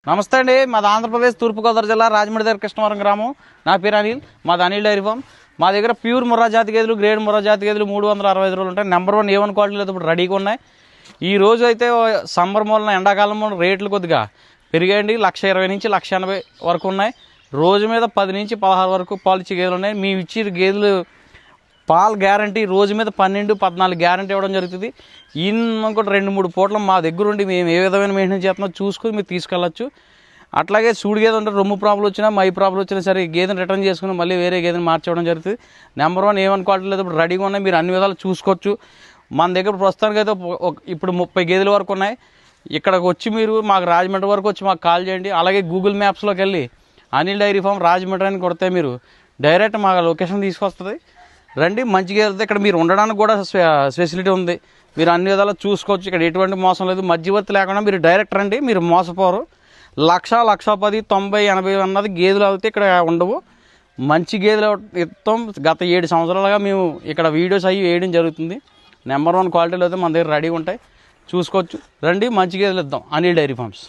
నమస్తే అండి. మాది ఆంధ్రప్రదేశ్ తూర్పుగోదావరి జిల్లా రాజమండ్రి దగ్గర కృష్ణవరం గ్రామం. నా పేరు అనిల్. మాది అనిల్ డైరీ ఫామ్. మా దగ్గర ప్యూర్ ముర్రా జాతి గేదెలు, గ్రేడ్ ముర్రా జాతి గేదెలు 365 రోజులు ఉంటాయి. నెంబర్ 1 A1 క్వాలిటీలు అయితే ఇప్పుడు రెడీగా ఉన్నాయి. ఈ రోజు అయితే సమ్మర్ మూలన ఎండాకాలం రేట్లు కొద్దిగా పెరిగాయండి. 120,000 నుంచి 180,000 వరకు ఉన్నాయి. రోజు మీద 10 నుంచి 16 వరకు పాలు ఇచ్చే గేదెలు ఉన్నాయి. మేము ఇచ్చే గేదెలు పాలు గ్యారంటీ రోజు మీద 12, 14 గ్యారంటీ ఇవ్వడం జరుగుతుంది. ఇంకోటి 2-3 పూటలు మా దగ్గర ఉండి మేము ఏ విధమైన మెయింటెనెన్స్ చేస్తున్నామో చూసుకొని మీరు తీసుకెళ్ళచ్చు. అట్లాగే సూడి గేదె ఉంటే రొమ్ము ప్రాబ్లం వచ్చినా, మై ప్రాబ్లం వచ్చినా సరే గేదెని రిటర్న్ చేసుకుని మళ్ళీ వేరే గేదెని మార్చడం జరుగుతుంది. నెంబర్ 1 A1 క్వాలిటీ లేదు ఇప్పుడు రెడీగా ఉన్నాయి. మీరు అన్ని విధాలు చూసుకోవచ్చు. మన దగ్గర ప్రస్తుతానికి అయితే ఇప్పుడు 30 గేదెల వరకు ఉన్నాయి. ఇక్కడికి వచ్చి మీరు మాకు రాజమండ్రి వరకు వచ్చి మాకు కాల్ చేయండి. అలాగే గూగుల్ మ్యాప్స్లోకి వెళ్ళి అనిల్ డైరీ ఫామ్ రాజమండ్రి అని కొడితే మీరు డైరెక్ట్ మా లొకేషన్ తీసుకొస్తుంది. రండి, మంచిగా వెళ్తే ఇక్కడ మీరు ఉండడానికి కూడా ఫెసిలిటీ ఉంది. మీరు అన్ని విధాలు చూసుకోవచ్చు. ఇక్కడ ఎటువంటి మోసం లేదు. మధ్యవర్తి లేకుండా మీరు డైరెక్ట్ రండి, మీరు మోసపోరు. 1,00,000, 1,10,000, 90, 80 అన్నది గేదెలు అయితే ఇక్కడ ఉండవు. మంచి గేదెలు ఇస్తాం. గత 7 సంవత్సరాలుగా మేము ఇక్కడ వీడియోస్ అవి వేయడం జరుగుతుంది. నెంబర్ 1 క్వాలిటీలు అయితే మన దగ్గర రెడీగా ఉంటాయి, చూసుకోవచ్చు. రండి, మంచి గేదెలు ఇద్దాం. Anil dairy forms.